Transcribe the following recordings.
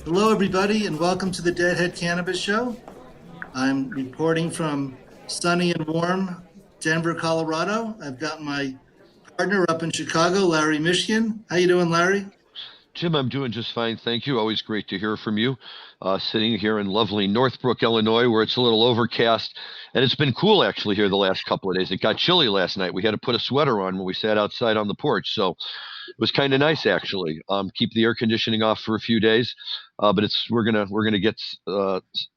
Hello, everybody, and welcome to the Deadhead Cannabis Show. I'm reporting from sunny and warm Denver, Colorado. I've got my partner up in Chicago, Larry Michigan. How you doing, Larry? Jim, I'm doing just fine. Thank you. Always great to hear from you. Sitting here in lovely Northbrook, Illinois, where it's a little overcast. And it's been cool, actually, here the last couple of days. It got chilly last night. We had to put a sweater on when we sat outside on the porch. So it was kind of nice, actually. Keep the air conditioning off for a few days. But we're gonna get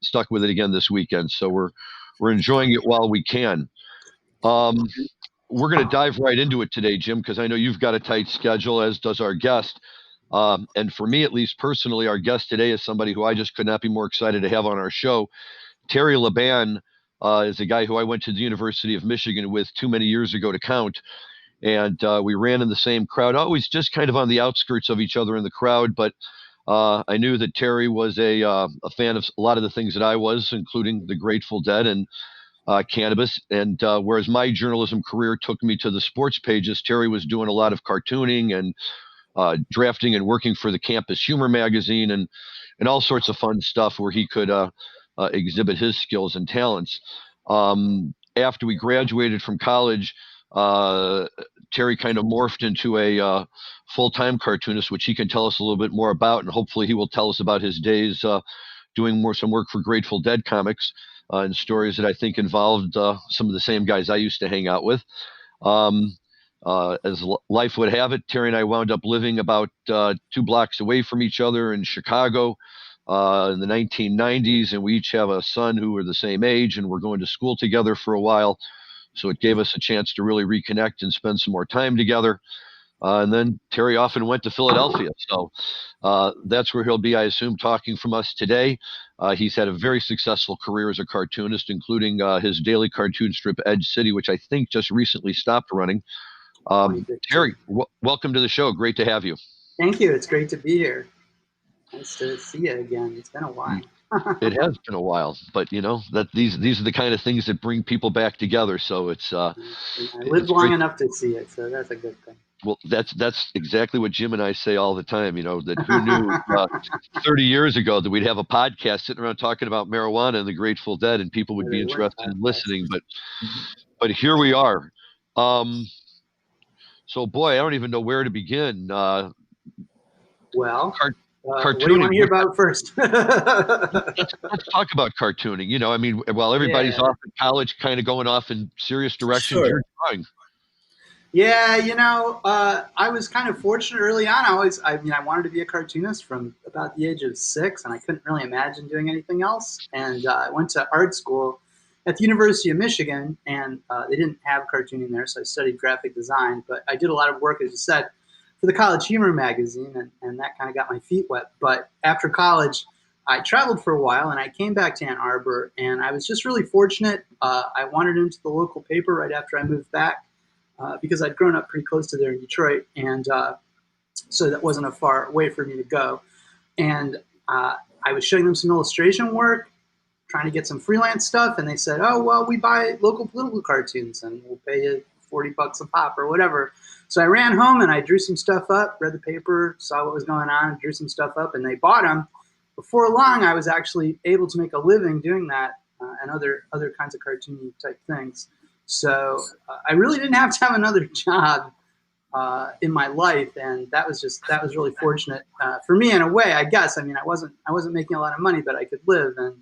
stuck with it again this weekend. So we're enjoying it while we can. We're going to dive right into it today, Jim, because I know you've got a tight schedule, as does our guest. And for me, at least personally, our guest today is somebody who I just could not be more excited to have on our show. Terry LaBan is a guy who I went to the University of Michigan with too many years ago to count. And we ran in the same crowd, always just kind of on the outskirts of each other in the crowd. But I knew that Terry was a fan of a lot of the things that I was, including the Grateful Dead and cannabis. And whereas my journalism career took me to the sports pages, Terry was doing a lot of cartooning and drafting and working for the Campus Humor magazine and all sorts of fun stuff where he could exhibit his skills and talents. After we graduated from college, Terry kind of morphed into a full-time cartoonist, which he can tell us a little bit more about, and hopefully he will tell us about his days doing some work for Grateful Dead comics and stories that I think involved some of the same guys I used to hang out with. As life would have it, Terry and I wound up living about 2 blocks away from each other in Chicago in the 1990s, and we each have a son who are the same age, and we're going to school together for a while. So it gave us a chance to really reconnect and spend some more time together. And then Terry often went to Philadelphia. So that's where he'll be, I assume, talking from us today. He's had a very successful career as a cartoonist, including his daily cartoon strip, Edge City, which I think just recently stopped running. Terry, welcome to the show. Great to have you. Thank you. It's great to be here. Nice to see you again. It's been a while. It has been a while, but you know that these are the kind of things that bring people back together. So it's I lived long enough to see it, so that's a good thing. Well, that's exactly what Jim and I say all the time. You know, that who knew 30 years ago that we'd have a podcast sitting around talking about marijuana and the Grateful Dead, and people would be interested in listening. But here we are. So boy, I don't even know where to begin. Well. Cartooning. What do you want to hear about first? let's talk about cartooning. You know, I mean, while everybody's off in college, kind of going off in serious directions, you're trying. Yeah, you know, I was kind of fortunate early on. I wanted to be a cartoonist from about the age of 6, and I couldn't really imagine doing anything else. And I went to art school at the University of Michigan, and they didn't have cartooning there, so I studied graphic design. But I did a lot of work, as you said, for the College Humor magazine, and that kind of got my feet wet. But after college, I traveled for a while, and I came back to Ann Arbor, and I was just really fortunate. I wandered into the local paper right after I moved back because I'd grown up pretty close to there in Detroit, and so that wasn't a far way for me to go. And I was showing them some illustration work, trying to get some freelance stuff, and they said, oh, well, we buy local political cartoons, and we'll pay you $40 a pop or whatever. So I ran home and I drew some stuff up, read the paper, saw what was going on, drew some stuff up, and they bought them. Before long, I was actually able to make a living doing that and other kinds of cartoony type things. So I really didn't have to have another job in my life, and that was really fortunate for me in a way, I guess. I mean, I wasn't making a lot of money, but I could live. And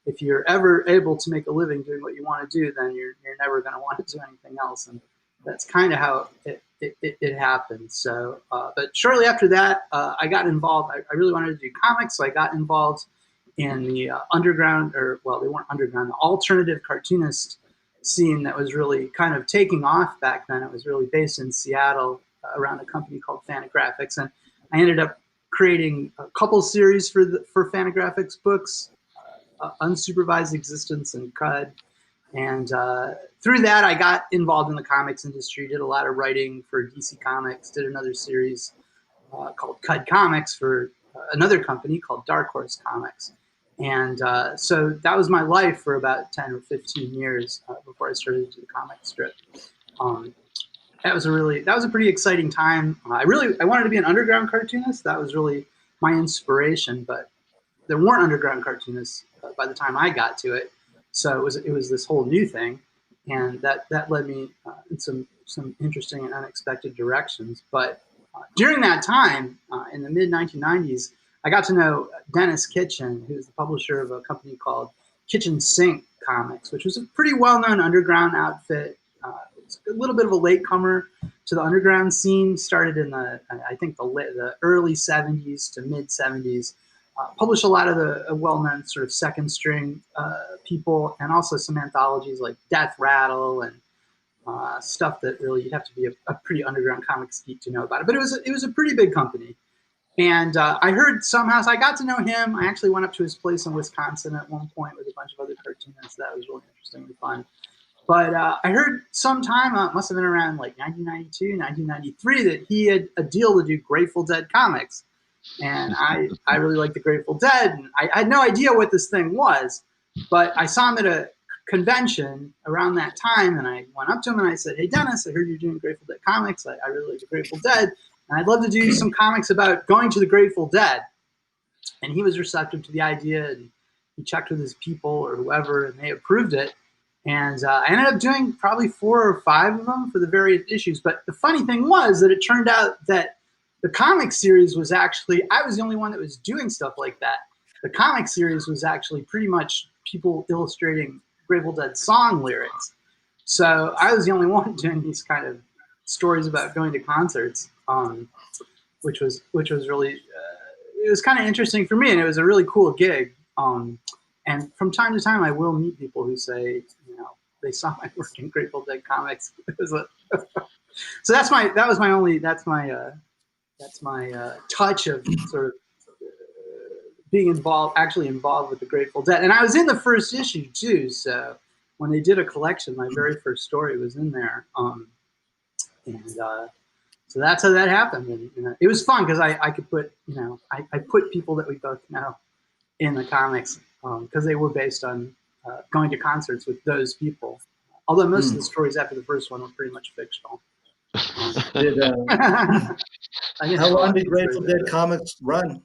if you're ever able to make a living doing what you want to do, then you're never going to want to do anything else. And that's kind of how it happened. So, but shortly after that, I got involved. I really wanted to do comics, so I got involved in the underground, or well, they weren't underground, the alternative cartoonist scene that was really kind of taking off back then. It was really based in Seattle around a company called Fantagraphics, and I ended up creating a couple series for Fantagraphics books, Unsupervised Existence and Cud. And through that, I got involved in the comics industry, did a lot of writing for DC Comics, did another series called Cud Comics for another company called Dark Horse Comics. And so that was my life for about 10 or 15 years before I started to do the comic strip. That was a pretty exciting time. I wanted to be an underground cartoonist. That was really my inspiration, but there weren't underground cartoonists by the time I got to it. So it was this whole new thing, and that led me in some interesting and unexpected directions. But during that time, in the mid 1990s, I got to know Dennis Kitchen, who's the publisher of a company called Kitchen Sink Comics, which was a pretty well-known underground outfit. It's a little bit of a latecomer to the underground scene. Started in the early 70s to mid 70s. Published a lot of the well-known sort of second string people, and also some anthologies like Death Rattle and stuff that really you'd have to be a pretty underground comics geek to know about it. But it was a pretty big company. And I heard somehow, so I got to know him. I actually went up to his place in Wisconsin at one point with a bunch of other cartoonists. That was really interesting and fun. But I heard sometime, it must have been around like 1992, 1993, that he had a deal to do Grateful Dead comics. And I really liked the Grateful Dead. And I had no idea what this thing was. But I saw him at a convention around that time. And I went up to him and I said, "Hey, Dennis, I heard you're doing Grateful Dead comics. I really like the Grateful Dead. And I'd love to do some comics about going to the Grateful Dead." And he was receptive to the idea. And he checked with his people or whoever, and they approved it. And I ended up doing probably 4 or 5 of them for the various issues. But the funny thing was that it turned out that the comic series was actually, I was the only one that was doing stuff like that. The comic series was actually pretty much people illustrating Grateful Dead song lyrics. So I was the only one doing these kind of stories about going to concerts, which was really, it was kind of interesting for me, and it was a really cool gig. And from time to time, I will meet people who say, they saw my work in Grateful Dead comics. So that's my touch of sort of being actually involved with the Grateful Dead. And I was in the first issue too. So when they did a collection, my very first story was in there. So that's how that happened. And it was fun because I could put, I put people that we both know in the comics because they were based on going to concerts with those people. Although most of the stories after the first one were pretty much fictional. How long did Grateful Dead comics run?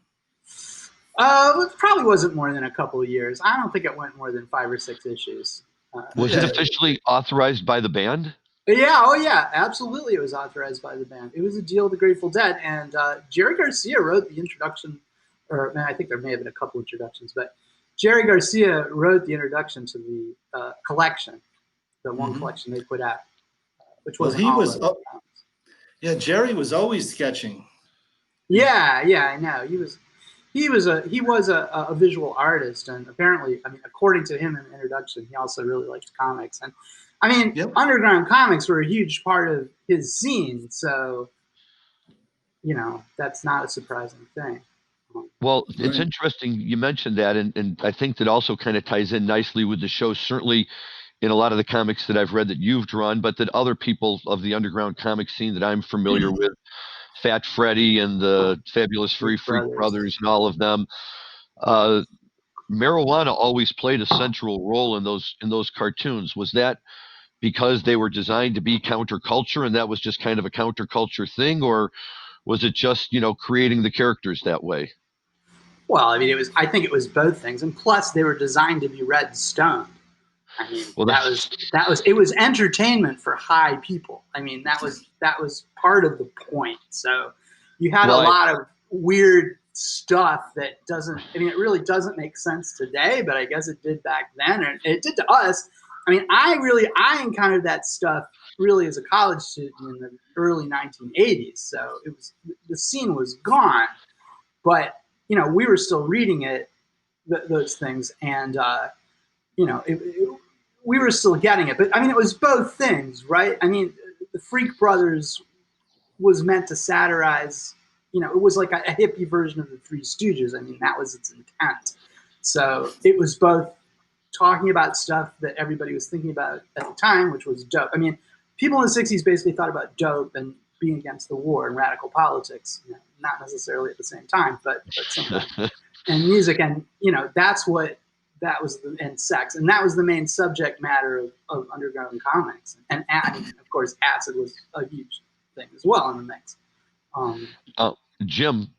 It probably wasn't more than a couple of years. I don't think it went more than 5 or 6 issues. Was it officially authorized by the band? Yeah, oh yeah, absolutely. It was authorized by the band. It was a deal with the Grateful Dead, and Jerry Garcia wrote the introduction, or I think there may have been a couple introductions, but Jerry Garcia wrote the introduction to the collection, the one collection they put out, which was Jerry was always sketching. Yeah, I know. He was a visual artist, and apparently, according to him in the introduction, he also really liked comics. And underground comics were a huge part of his scene, so that's not a surprising thing. Well, it's interesting you mentioned that, and I think that also kind of ties in nicely with the show, certainly in a lot of the comics that I've read that you've drawn, but that other people of the underground comic scene that I'm familiar with, Fat Freddy and the Fabulous Freak Brothers and all of them, marijuana always played a central role in those cartoons. Was that because they were designed to be counterculture and that was just kind of a counterculture thing, or was it just, creating the characters that way? Well, I think it was both things, and plus they were designed to be read stoned. It was entertainment for high people. That was part of the point. So you had a lot of weird stuff that it really doesn't make sense today, but I guess it did back then, and it did to us. I encountered that stuff really as a college student in the early 1980s. So the scene was gone, but we were still reading those things, and we were still getting it. But I mean, it was both things, right? I mean, the Freak Brothers was meant to satirize, it was like a hippie version of the Three Stooges. I mean, that was its intent. So it was both talking about stuff that everybody was thinking about at the time, which was dope. I mean, people in the 60s basically thought about dope and being against the war and radical politics, not necessarily at the same time, but something. And music, and that was and sex, and that was the main subject matter of underground comics. And of course, acid was a huge thing as well in the mix. Jim,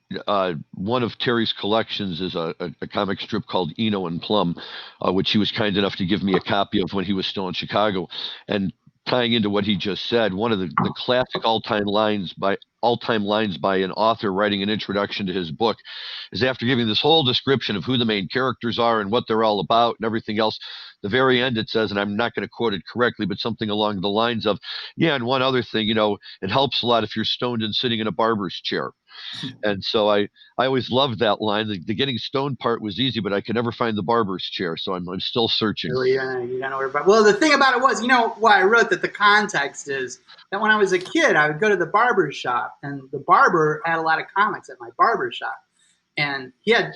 one of Terry's collections is a comic strip called Eno and Plum, which he was kind enough to give me a copy of when he was still in Chicago. And tying into what he just said, one of the classic all-time lines by an author writing an introduction to his book is, after giving this whole description of who the main characters are and what they're all about and everything else, the very end it says, and I'm not going to quote it correctly, but something along the lines of, yeah, and one other thing, it helps a lot if you're stoned and sitting in a barber's chair. And so I always loved that line. The getting stoned part was easy, but I could never find the barber's chair, so I'm still searching. Really, you don't know where. Well, the thing about it was, why I wrote that. The context is that when I was a kid, I would go to the barber shop, and the barber had a lot of comics at my barber shop, and he had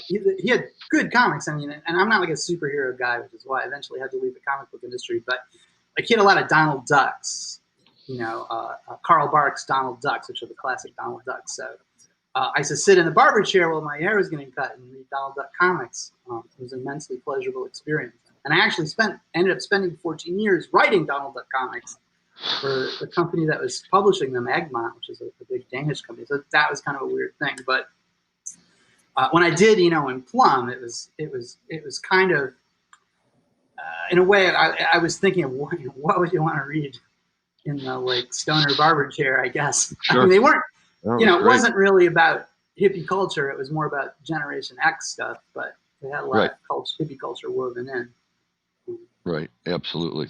good comics. I mean, and I'm not like a superhero guy, which is why I eventually had to leave the comic book industry. But like, he had a lot of Donald Ducks, Carl Barks Donald Ducks, which are the classic Donald Ducks. So I used to sit in the barber chair while my hair was getting cut and read Donald Duck comics. It was an immensely pleasurable experience. And I actually ended up spending 14 years writing Donald Duck comics for the company that was publishing them, Egmont, which is a big Danish company. So that was kind of a weird thing. But when I did Eno and Plum, it was kind of, in a way, I was thinking of what would you want to read in the like stoner barber chair, I guess. Sure. I mean, they weren't. It Great. wasn't really about hippie culture. It was more about Generation X stuff, but they had a lot of hippie culture woven in. Right, absolutely.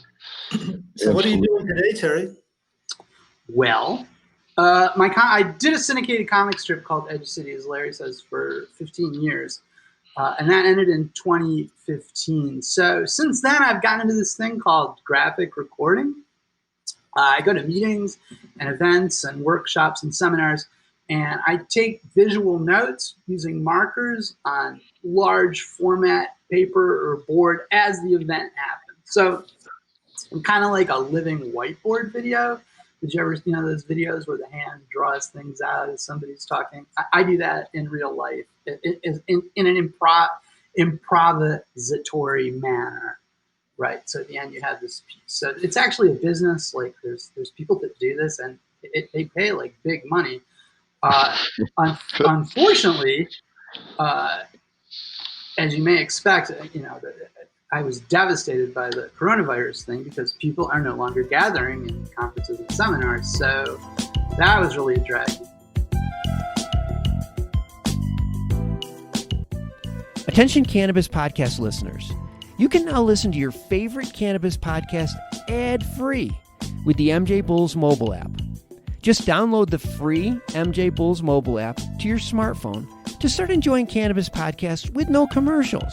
So what are you doing today, Terry? Well, I did a syndicated comic strip called Edge City, as Larry says, for 15 years, and that ended in 2015. So since then, I've gotten into this thing called graphic recording. I go to meetings and events and workshops and seminars, and I take visual notes using markers on large format paper or board as the event happens. So I'm kind of like a living whiteboard video. Did you ever, those videos where the hand draws things out as somebody's talking? I do that in real life in an improvisatory manner. Right. So at the end, you have this piece. So it's actually a business. Like there's people that do this, and they pay like big money. Unfortunately, as you may expect, I was devastated by the coronavirus thing because people are no longer gathering in conferences and seminars. So that was really a drag. Attention Cannabis Podcast listeners. You can now listen to your favorite cannabis podcast ad-free with the MJBulls mobile app. Just download the free MJBulls mobile app to your smartphone to start enjoying cannabis podcasts with no commercials.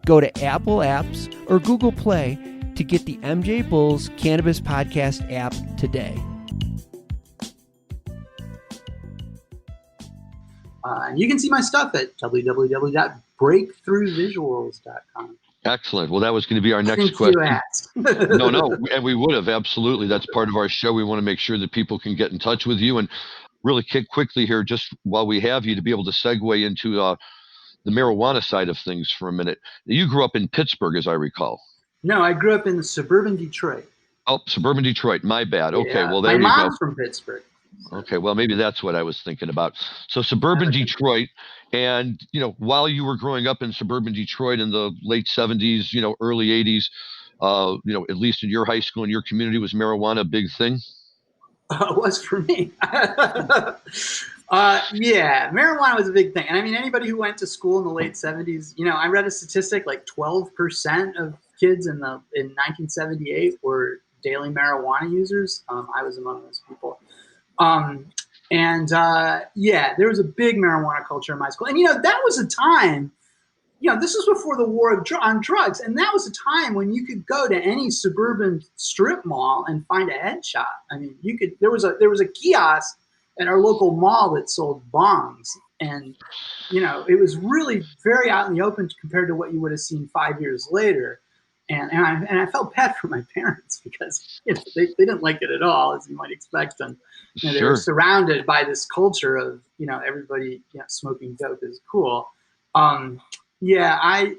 Go to Apple Apps or Google Play to get the MJBulls Cannabis Podcast app today. And you can see my stuff at www.breakthroughvisuals.com. Excellent. Well, that was going to be our next question. No, and we would have, absolutely. That's part of our show. We want to make sure that people can get in touch with you. And really quickly here, just while we have you, to be able to segue into the marijuana side of things for a minute. You grew up in Pittsburgh, as I recall. No, I grew up in suburban Detroit. Oh, suburban Detroit. My bad. Okay, Yeah, well, there you go. My mom's from Pittsburgh. Okay, well, maybe that's what I was thinking about. So suburban Detroit, and, while you were growing up in suburban Detroit in the late 70s, early 80s, at least in your high school and your community, was marijuana a big thing? It was for me. Yeah, marijuana was a big thing. And I mean, anybody who went to school in the late 70s, I read a statistic like 12% of kids in 1978 were daily marijuana users. I was among those people. There was a big marijuana culture in my school. And, that was a time this was before the war on drugs, and that was a time when you could go to any suburban strip mall and find a head shop. I mean, there was a kiosk at our local mall that sold bongs, and it was really very out in the open compared to what you would have seen 5 years later. And I felt bad for my parents because they didn't like it at all, as you might expect. And they were surrounded by this culture of everybody smoking dope is cool. And I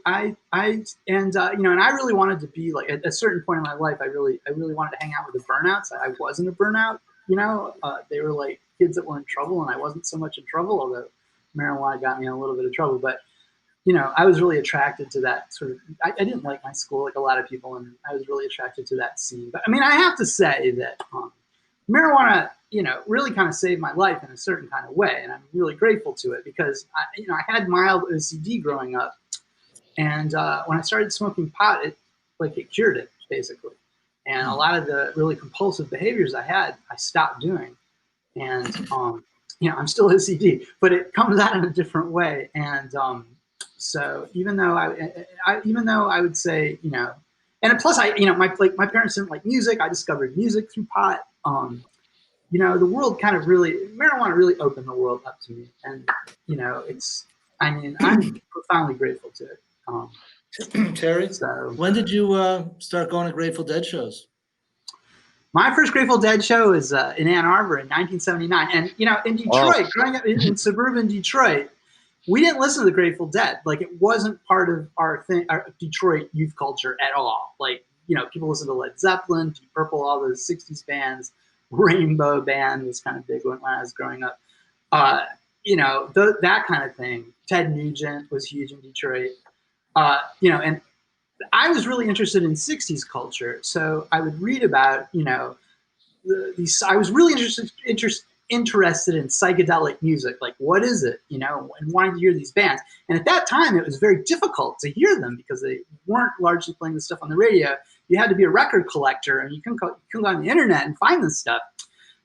really wanted to be like at a certain point in my life. I really wanted to hang out with the burnouts. I wasn't a burnout. They were like kids that were in trouble, and I wasn't so much in trouble. Although marijuana got me in a little bit of trouble, but I was really attracted to that sort of. I didn't like my school like a lot of people, and I was really attracted to that scene. But I mean, I have to say that marijuana, really kind of saved my life in a certain kind of way, and I'm really grateful to it because I had mild OCD growing up, and when I started smoking pot, it cured it basically, and a lot of the really compulsive behaviors I had, I stopped doing, and I'm still OCD, but it comes out in a different way, and so even though I would say, and plus my parents didn't like music. I discovered music through pot. The world marijuana really opened the world up to me. And, I'm profoundly grateful to it. Terry, when did you start going to Grateful Dead shows? My first Grateful Dead show is in Ann Arbor in 1979. And, in Detroit, growing up in suburban Detroit, we didn't listen to the Grateful Dead. Like, it wasn't part of our Detroit youth culture at all. Like, people listened to Led Zeppelin, Deep Purple, all those 60s bands. Rainbow Band was kind of big when I was growing up. That kind of thing. Ted Nugent was huge in Detroit. And I was really interested in 60s culture. So I would read about, I was really interested in psychedelic music. Like, what is it, and wanting to hear these bands. And at that time, it was very difficult to hear them because they weren't largely playing the stuff on the radio. You had to be a record collector, and you couldn't go on the internet and find this stuff.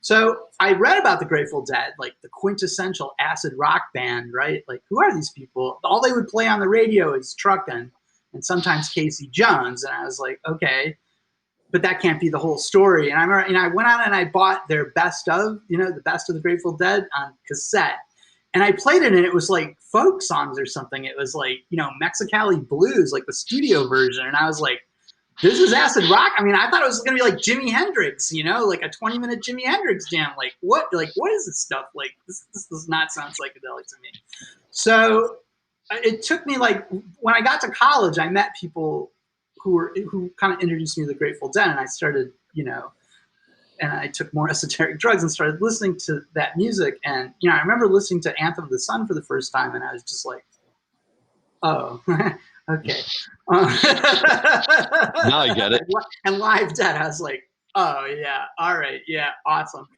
So I read about the Grateful Dead, like the quintessential acid rock band, right? Like, who are these people? All they would play on the radio is Truckin' and sometimes Casey Jones. And I was like, okay, but that can't be the whole story. And I went out and I bought their best of, the best of the Grateful Dead on cassette. And I played it, and it was like folk songs or something. It was like, Mexicali blues, like the studio version. And I was like, this is acid rock? I mean, I thought it was going to be like Jimi Hendrix, like a 20-minute Jimi Hendrix jam. Like, what is this stuff? Like, this does not sound psychedelic to me. So it took me, like, when I got to college, I met people who kind of introduced me to the Grateful Dead, and I started, and I took more esoteric drugs and started listening to that music. And, I remember listening to Anthem of the Sun for the first time, and I was just like, oh, okay. Now I get it. And Live Dead, I was like, oh, yeah, all right, yeah, awesome.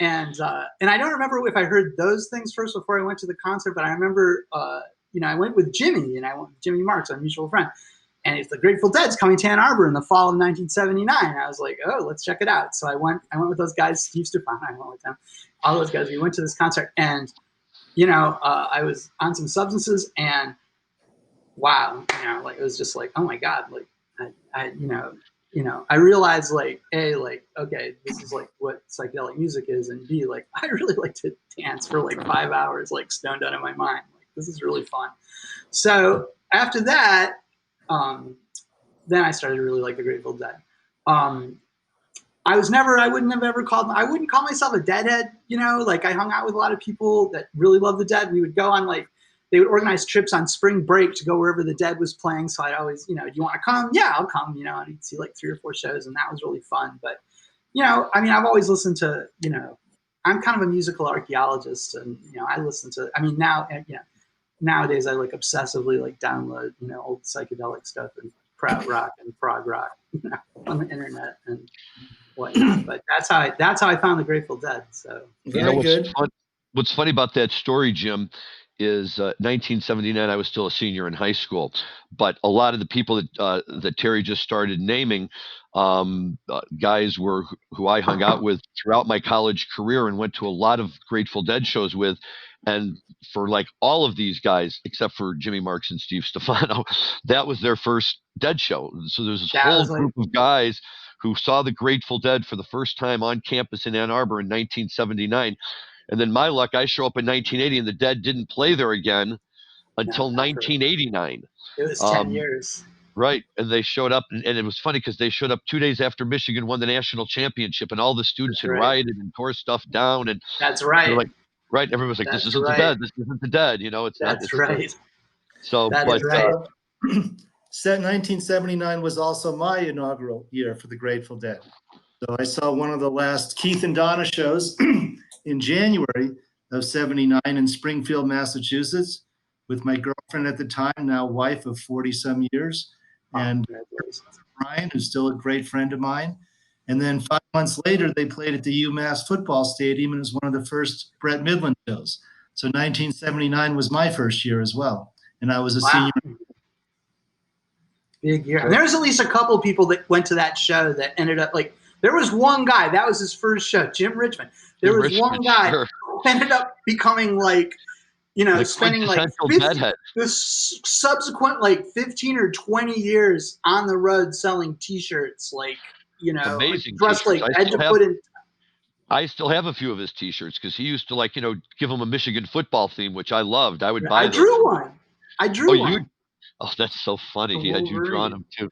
And I don't remember if I heard those things first before I went to the concert, but I remember, I went with Jimmy, and I went with Jimmy Marks, our mutual friend. And it's the Grateful Dead's coming to Ann Arbor in the fall of 1979. I was like, oh, let's check it out. So I went with those guys, Steve Stefan, I went with them, all those guys. We went to this concert, and, I was on some substances, and wow, it was just like, oh my God, like, I realized, like, A, like, okay, this is like what psychedelic music is, and B, like, I really like to dance for like 5 hours, like stoned out of my mind. Like, this is really fun. So after that, then I started to really like the Grateful Dead. I wouldn't call myself a Deadhead, like, I hung out with a lot of people that really love the Dead. We would go on, like, they would organize trips on spring break to go wherever the Dead was playing. So I'd always, do you want to come? Yeah, I'll come, and I'd see like 3 or 4 shows, and that was really fun. But, I've always listened to, I'm kind of a musical archaeologist, and, I listen to, nowadays I like obsessively like download, old psychedelic stuff and kraut rock and prog rock, on the internet and whatnot. But that's how I found the Grateful Dead. So very good. What's funny about that story, Jim, is 1979. I was still a senior in high school, but a lot of the people that Terry just started naming, guys were who I hung out with throughout my college career and went to a lot of Grateful Dead shows with. And for like all of these guys, except for Jimmy Marks and Steve Stefano, that was their first Dead show. So there's this whole group of guys who saw the Grateful Dead for the first time on campus in Ann Arbor in 1979. And then my luck, I show up in 1980 and the Dead didn't play there again until 1989. It was 10 years. Right. And they showed up, and it was funny because they showed up 2 days after Michigan won the national championship, and all the students had rioted and tore stuff down. And that's right. Like, right. Everyone was like, this isn't the Dead. This isn't the Dead. You know, it's not. That's right. So, that is right. 1979 was also my inaugural year for the Grateful Dead. So I saw one of the last Keith and Donna shows in January of 79 in Springfield, Massachusetts, with my girlfriend at the time, now wife of 40-some years, and Brian, who's still a great friend of mine. And then 5 months later, they played at the UMass football stadium, and it was one of the first Brett Midland shows. So 1979 was my first year as well, and I was a senior. Big year. And there was at least a couple people that went to that show that ended up like, there was one guy, that was his first show, Jim Richmond. There was one guy who ended up becoming like, you know, spending like the subsequent like 15 or 20 years on the road selling T-shirts, like, you know, dressed like had to put in. I still have a few of his T-shirts because he used to, like, you know, give them a Michigan football theme, which I loved. I would buy. I drew one. I drew one. Oh, that's so funny. He had you drawn them too.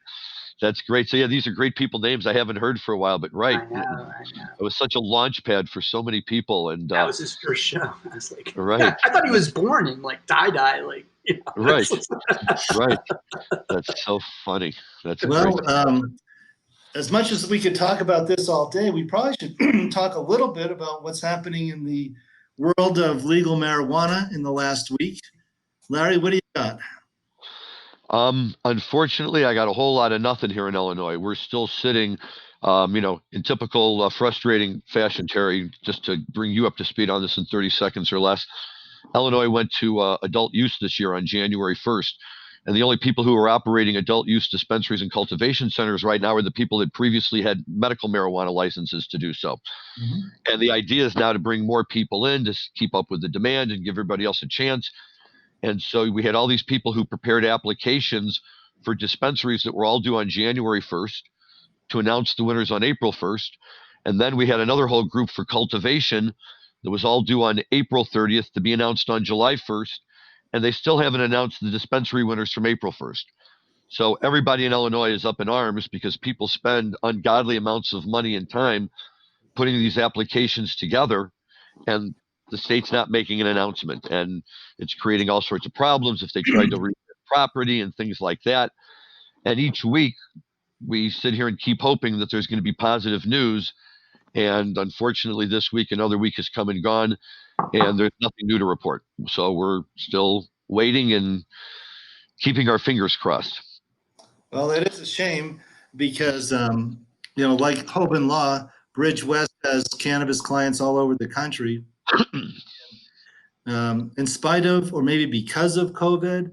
That's great. So yeah, these are great people names I haven't heard for a while, but right. I know. It was such a launch pad for so many people. And that was his first show. I was like, right. I thought he was born in like tie-dye, like, you know. Right. Right. That's so funny. That's well, as much as we could talk about this all day, we probably should talk a little bit about what's happening in the world of legal marijuana in the last week. Larry, what do you got? Unfortunately, I got a whole lot of nothing here in Illinois. We're still sitting, you know, in typical frustrating fashion, Terry, just to bring you up to speed on this in 30 seconds or less. Illinois went to adult use this year on January 1st. And the only people who are operating adult use dispensaries and cultivation centers right now are the people that previously had medical marijuana licenses to do so. Mm-hmm. And the idea is now to bring more people in to keep up with the demand and give everybody else a chance. And so we had all these people who prepared applications for dispensaries that were all due on January 1st to announce the winners on April 1st. And then we had another whole group for cultivation that was all due on April 30th to be announced on July 1st. And they still haven't announced the dispensary winners from April 1st. So everybody in Illinois is up in arms because people spend ungodly amounts of money and time putting these applications together, and the state's not making an announcement, and it's creating all sorts of problems if they try to read property and things like that. And each week we sit here and keep hoping that there's going to be positive news. And unfortunately, this week, another week has come and gone, and there's nothing new to report. So we're still waiting and keeping our fingers crossed. Well, it is a shame because, you know, like Hoban Law, Bridge West has cannabis clients all over the country. In spite of, or maybe because of COVID,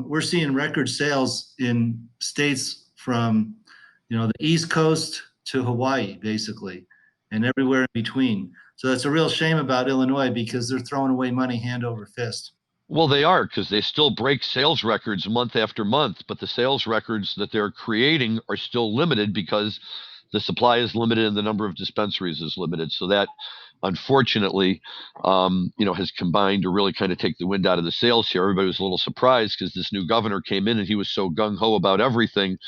we're seeing record sales in states from, you know, the East Coast to Hawaii, basically, and everywhere in between. So that's a real shame about Illinois because they're throwing away money hand over fist. Well, they are, because they still break sales records month after month, but the sales records that they're creating are still limited because the supply is limited and the number of dispensaries is limited. So that, unfortunately, you know, has combined to really kind of take the wind out of the sails here. Everybody was a little surprised because this new governor came in and he was so gung-ho about everything.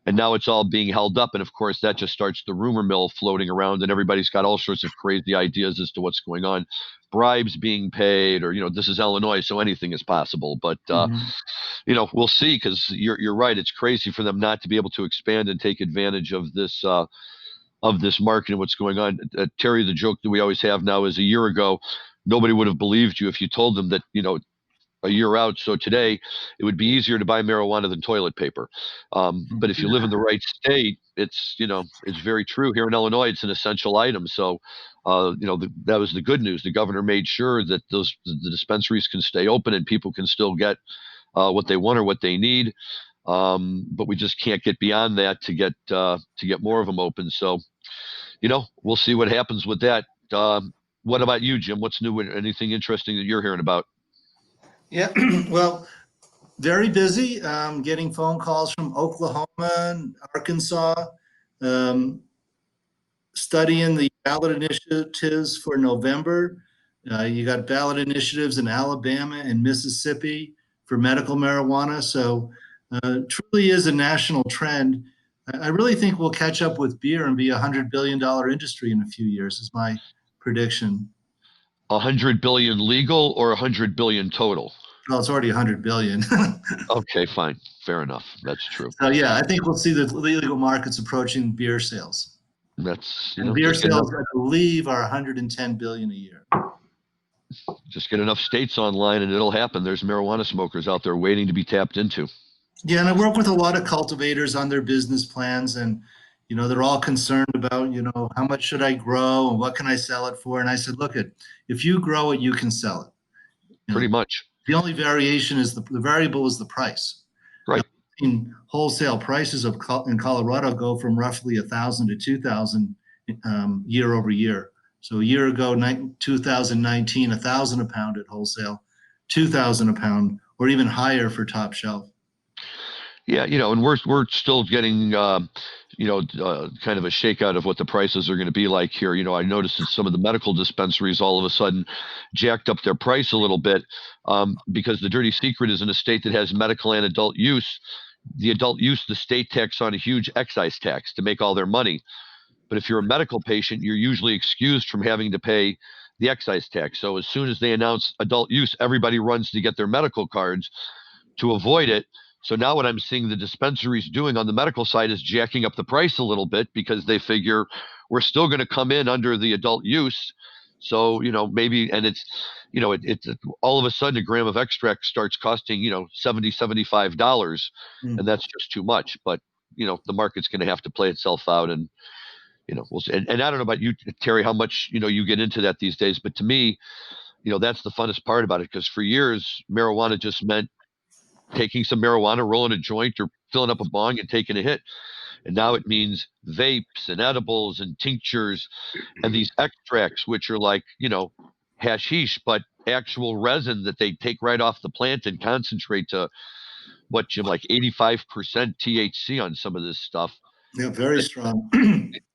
And now it's all being held up. And of course, that just starts the rumor mill floating around, and everybody's got all sorts of crazy ideas as to what's going on. Bribes being paid, or, you know, this is Illinois, so anything is possible. But, you know, we'll see, because you're right. It's crazy for them not to be able to expand and take advantage of this market and what's going on. Terry, the joke that we always have now is a year ago, nobody would have believed you if you told them that, you know, a year out. So today it would be easier to buy marijuana than toilet paper. But if you live in the right state, it's very true. Here in Illinois, it's an essential item. So, that was the good news. The governor made sure that the dispensaries can stay open and people can still get what they want or what they need. But we just can't get beyond that to get more of them open. So, we'll see what happens with that. What about you, Jim? What's new? Anything interesting that you're hearing about? Yeah, well, very busy. Getting phone calls from Oklahoma and Arkansas, studying the ballot initiatives for November. You got ballot initiatives in Alabama and Mississippi for medical marijuana. So truly is a national trend. I really think we'll catch up with beer and be $100 billion industry in a few years is my prediction. 100 billion legal or 100 billion total? Well, it's already 100 billion. Okay, fine. Fair enough. That's true. So yeah, I think we'll see the legal markets approaching beer sales. That's, and beer sales, I believe, are 110 billion a year. Just get enough states online and it'll happen. There's marijuana smokers out there waiting to be tapped into. Yeah, and I work with a lot of cultivators on their business plans, and they're all concerned about how much should I grow and what can I sell it for. And I said, look, if you grow it, you can sell it. Pretty much. The only variation is the variable is the price. Right. Wholesale prices in Colorado go from roughly 1,000 to 2,000 year over year. So a year ago, 2019, 1,000 a pound at wholesale, 2,000 a pound, or even higher for top shelf. Yeah, and we're still getting kind of a shakeout of what the prices are going to be like here. I noticed that some of the medical dispensaries all of a sudden jacked up their price a little bit because the dirty secret is in a state that has medical and adult use. The adult use, the state tax on a huge excise tax to make all their money. But if you're a medical patient, you're usually excused from having to pay the excise tax. So as soon as they announce adult use, everybody runs to get their medical cards to avoid it. So now what I'm seeing the dispensaries doing on the medical side is jacking up the price a little bit because they figure we're still going to come in under the adult use. So, maybe, and it's all of a sudden a gram of extract starts costing, $70, $75, and that's just too much. But, the market's going to have to play itself out. And, we'll see. And I don't know about you, Terry, how much, you get into that these days. But to me, that's the funnest part about it, because for years, marijuana just meant taking some marijuana, rolling a joint, or filling up a bong and taking a hit. And now it means vapes and edibles and tinctures and these extracts, which are like, hashish, but actual resin that they take right off the plant and concentrate to what, Jim, like 85% THC on some of this stuff. Yeah, very strong.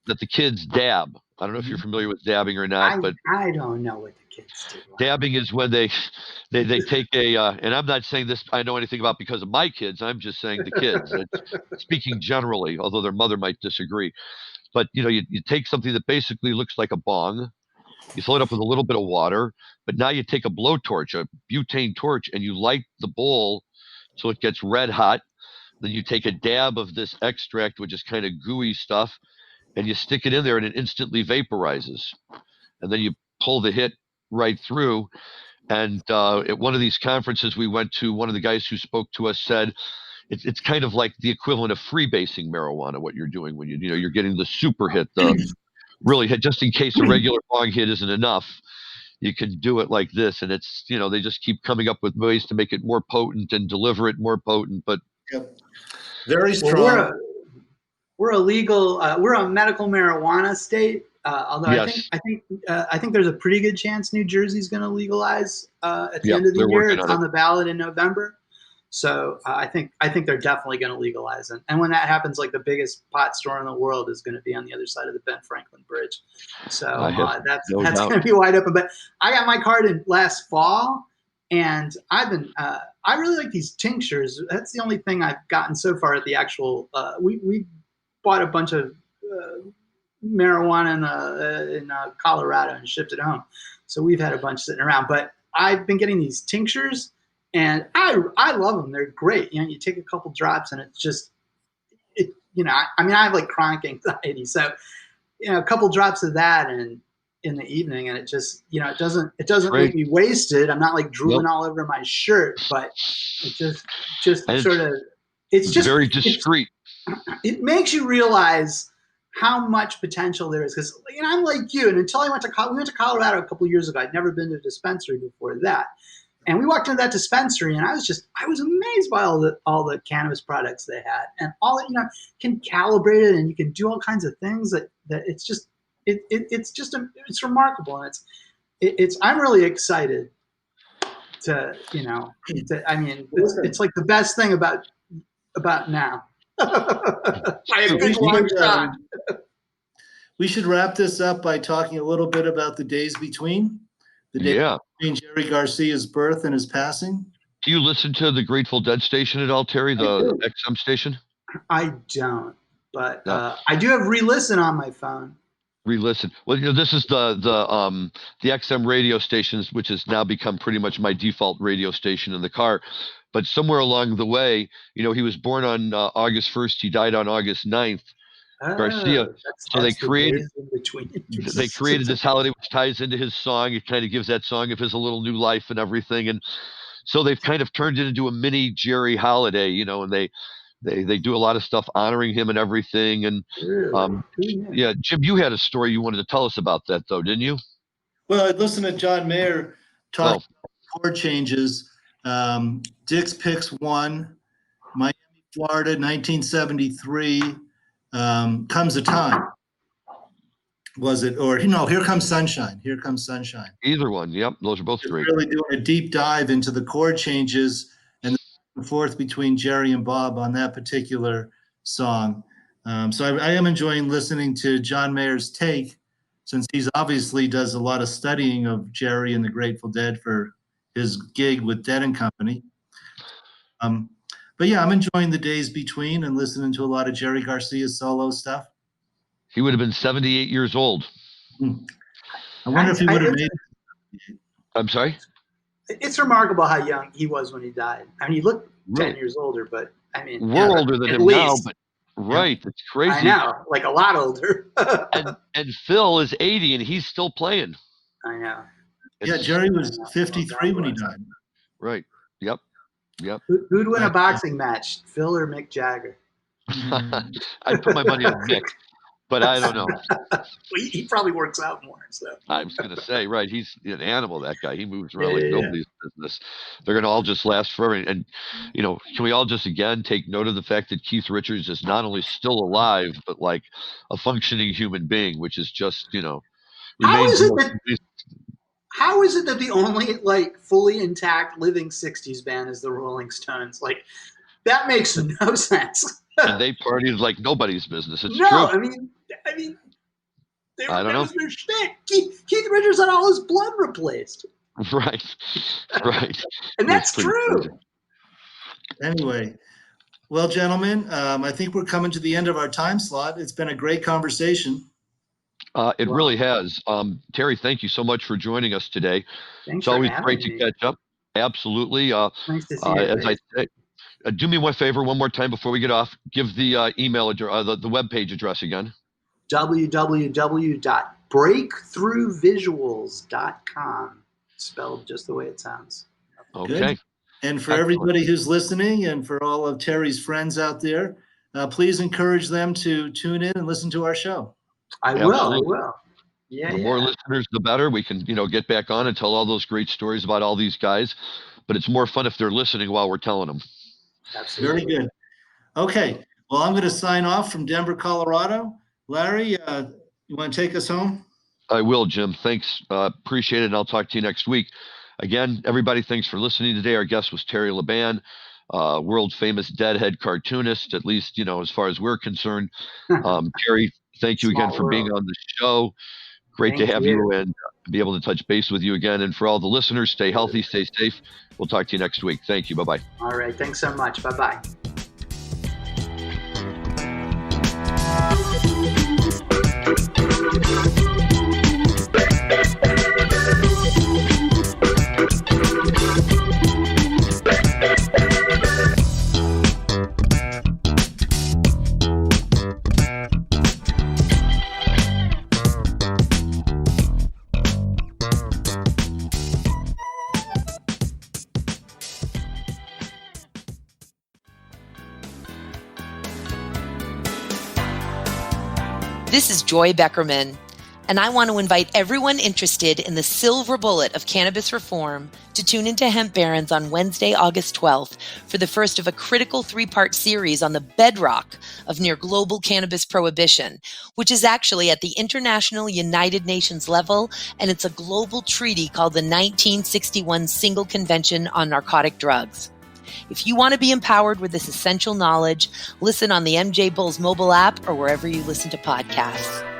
That the kids dab. I don't know if you're familiar with dabbing or not, but I don't know what the kids do. Dabbing is when they take a, and I'm not saying this I know anything about because of my kids. I'm just saying the kids. Speaking generally, although their mother might disagree. But you take something that basically looks like a bong, you fill it up with a little bit of water, but now you take a blowtorch, a butane torch, and you light the bowl so it gets red hot. Then you take a dab of this extract, which is kind of gooey stuff, and you stick it in there, and it instantly vaporizes. And then you pull the hit right through. And at one of these conferences we went to, one of the guys who spoke to us said it's kind of like the equivalent of freebasing marijuana, what you're doing when you're getting the super hit, the really hit, just in case a regular bong hit isn't enough. You can do it like this, and it's they just keep coming up with ways to make it more potent and deliver it more potent. But very strong. Well, we're a legal, we're a medical marijuana state. Although yes. I think there's a pretty good chance New Jersey's going to legalize at the end of the year. It's on the ballot in November. So I think they're definitely going to legalize it. And when that happens, like the biggest pot store in the world is going to be on the other side of the Ben Franklin Bridge. So that's going to be wide open. But I got my card in last fall, and I've been I really like these tinctures. That's the only thing I've gotten so far at the actual. We bought a bunch of marijuana in Colorado and shipped it home. So we've had a bunch sitting around. But I've been getting these tinctures, and I love them. They're great. You take a couple drops, and it's just I have like chronic anxiety, so a couple drops of that and in the evening, and it just it doesn't make me wasted. I'm not like drooling all over my shirt, but it just sort of it's just very discreet. it makes you realize how much potential there is. Because I'm like you, and until we went to Colorado a couple of years ago, I'd never been to a dispensary before that. And we walked into that dispensary, and I was amazed by all the cannabis products they had, and all it can calibrate it, and you can do all kinds of things that it's remarkable, and I'm really excited it's like the best thing about now. We should wrap this up by talking a little bit about the days between. The day between Jerry Garcia's birth and his passing. Do you listen to the Grateful Dead station at all, Terry, the XM station? I don't, but I do have re-listen on my phone. Re-listen. Well, this is the XM radio stations, which has now become pretty much my default radio station in the car. But somewhere along the way, he was born on August 1st. He died on August 9th. Garcia. So they created this holiday which ties into his song. It kind of gives that song of his a little new life and everything. And so they've kind of turned it into a mini Jerry holiday, and they do a lot of stuff honoring him and everything. And Jim, you had a story you wanted to tell us about that though, didn't you? Well, I listened to John Mayer talk about chord changes. Dick's Picks 1, Miami, Florida, 1973. Comes a Time. Was it? Or Here Comes Sunshine. Here Comes Sunshine. Either one. Yep. Those are both great. Really doing a deep dive into the chord changes and the back and forth between Jerry and Bob on that particular song. So I am enjoying listening to John Mayer's take, since he's obviously does a lot of studying of Jerry and the Grateful Dead for his gig with Dead and Company. But yeah, I'm enjoying the days between and listening to a lot of Jerry Garcia's solo stuff. He would have been 78 years old. I wonder if he would have made it. I'm sorry? It's remarkable how young he was when he died. I mean, he looked 10 years older, but I mean, we're older than him now, but it's crazy. I know, like a lot older. and Phil is 80 and he's still playing. I know. Jerry was 53 when he died. Right. Yep. Who'd win a boxing match, Phil or Mick Jagger? I'd put my money on Mick, but I don't know. He probably works out more. So I was going to say, right, he's an animal, that guy. He moves around like nobody's business. They're going to all just last forever. And, can we all just, again, take note of the fact that Keith Richards is not only still alive, but like a functioning human being, which is just, How is it that the only fully intact living 60s band is the Rolling Stones? That makes no sense. And they partied like nobody's business. It's true. I mean, I don't know. Their shtick. Keith Richards had all his blood replaced. Right. And that's true. Crazy. Anyway, well, gentlemen, I think we're coming to the end of our time slot. It's been a great conversation. It really has. Terry, thank you so much for joining us today. Thanks it's always great to catch up. Absolutely. Nice to see you. As I say, do me one favor one more time before we get off. Give the email address, the webpage address again. www.breakthroughvisuals.com. Spelled just the way it sounds. Okay. Good. And for everybody who's listening and for all of Terry's friends out there, please encourage them to tune in and listen to our show. I will. Yeah. The more listeners, the better. We can, get back on and tell all those great stories about all these guys. But it's more fun if they're listening while we're telling them. Absolutely. Very good. Okay. Well, I'm going to sign off from Denver, Colorado. Larry, you want to take us home? I will, Jim. Thanks. Appreciate it. And I'll talk to you next week. Again, everybody, thanks for listening today. Our guest was Terry LaBan, world famous Deadhead cartoonist, at least, as far as we're concerned. Terry, thank you again for being on the show. Great to have you and be able to touch base with you again. And for all the listeners, stay healthy, stay safe. We'll talk to you next week. Thank you. Bye-bye. All right. Thanks so much. Bye-bye. This is Joy Beckerman, and I want to invite everyone interested in the silver bullet of cannabis reform to tune into Hemp Barons on Wednesday, August 12th for the first of a critical 3-part series on the bedrock of near global cannabis prohibition, which is actually at the International United Nations level, and it's a global treaty called the 1961 Single Convention on Narcotic Drugs. If you want to be empowered with this essential knowledge, listen on the MJ Bulls mobile app or wherever you listen to podcasts.